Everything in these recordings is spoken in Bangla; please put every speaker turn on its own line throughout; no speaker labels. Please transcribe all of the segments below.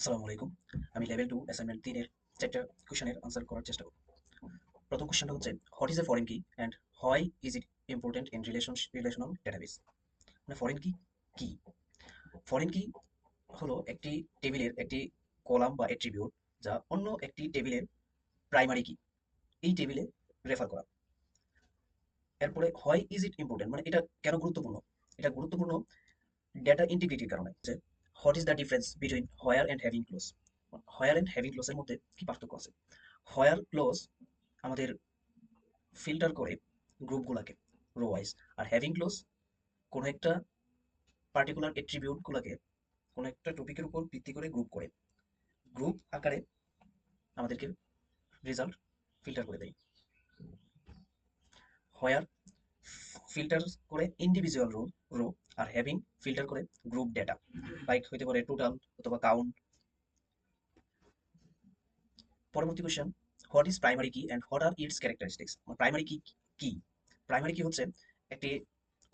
আসসালামু আলাইকুম। আমি লেভেল 2 অ্যাসাইনমেন্ট 3 এর 4টা কোয়েশ্চেনের আনসার করার চেষ্টা করব। প্রথম কোয়েশ্চেনটা হচ্ছে হোয়াট ইজ এ ফরেন কি and why is it important in relational database. মানে ফরেন কি কি? ফরেন কি হলো একটি টেবিলের একটি কলাম বা অ্যাট্রিবিউট যা অন্য একটি টেবিলের প্রাইমারি কি এই টেবিলে রেফার করা। এরপরে হোয়াই ইজ ইট ইম্পর্টেন্ট মানে এটা কেন গুরুত্বপূর্ণ? এটা গুরুত্বপূর্ণ ডেটা ইন্টিগ্রিটির কারণে। যে what is the difference between where and having clause. Where and having ক্লোজের মধ্যে কি পার্থক্য আছে? হোয়ার ক্লোজ আমাদের ফিল্টার করে গ্রুপগুলোকে রো ওয়াইজ, আর হ্যাভিং ক্লোজ কোনো একটা পার্টিকুলার অ্যাট্রিবিউটগুলোকে কোনো একটা টপিকের উপর ভিত্তি করে গ্রুপ করে গ্রুপ আকারে আমাদেরকে রেজাল্ট ফিল্টার করে দেয়। হোয়ার ফিল্টার করে ইন্ডিভিজুয়াল রো আর হ্যাভিং ফিল্টার করে গ্রুপ ডেটা, লাইক হইতে পারে টোটাল অথবা কাউন্ট। পরবর্তী question, what is primary key and what are its characteristics. Primary key কি? প্রাইমারি কি হচ্ছে একটি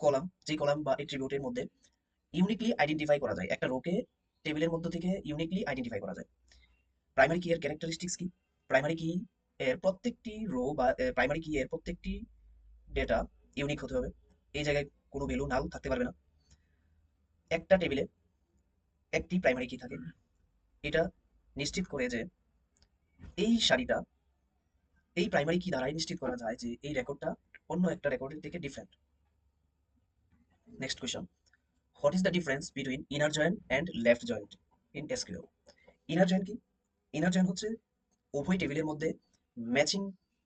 কলাম, যে কলাম বা অ্যাট্রিবিউটের মধ্যে ইউনিকলি আইডেন্টিফাই করা যায়, একটা রোকে টেবিলের মধ্য থেকে ইউনিকলি আইডেন্টিফাই করা যায়। প্রাইমারি কি এর ক্যারেক্টারিস্টিক্স কি? প্রাইমারি কি এর প্রত্যেকটি রো বা প্রাইমারি কি এর প্রত্যেকটি ডেটা ইউনিক হতে হবে। এই জায়গায় কোনো ভ্যালু নাল থাকতে পারবে না। একটা টেবিলে একটি প্রাইমারি কি থাকে, এটা নিশ্চিত করে যে এই সারিটা, এই প্রাইমারি কি দ্বারাই নিশ্চিত করা যায় যে এই রেকর্ডটা অন্য একটা রেকর্ডের থেকে different. Next question, what is the difference between inner joint and left joint in SQL. Inner joint কি? ইনার জয়েন্ট হচ্ছে উভয় টেবিলের মধ্যে ম্যাচিং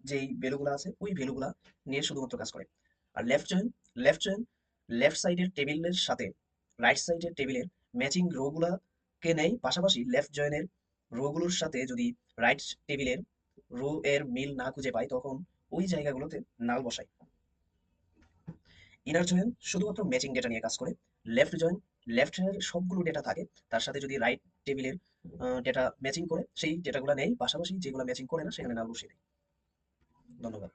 যেই ভ্যালুগুলো আছে ওই ভ্যালুগুলা নিয়ে শুধুমাত্র কাজ করে। আর লেফট জয়েন লেফট সাইডের টেবিলের সাথে রাইট সাইডের টেবিলের ম্যাচিং রোগুলাকে নেয়, পাশাপাশি লেফট জয়েনের রোগুলোর সাথে যদি রাইট টেবিলের রো এর মিল না খুঁজে পায় তখন ওই জায়গাগুলোতে নাল বসায়। ইনার জয়েন শুধুমাত্র ম্যাচিং ডেটা নিয়ে কাজ করে। লেফট জয়েন লেফটের সবগুলো ডেটা থাকে, তার সাথে যদি রাইট টেবিলের ডেটা ম্যাচিং করে সেই ডেটাগুলো নেই, পাশাপাশি যেগুলো ম্যাচিং করে না সেখানে নাল বসিয়ে দেয়। ধন্যবাদ।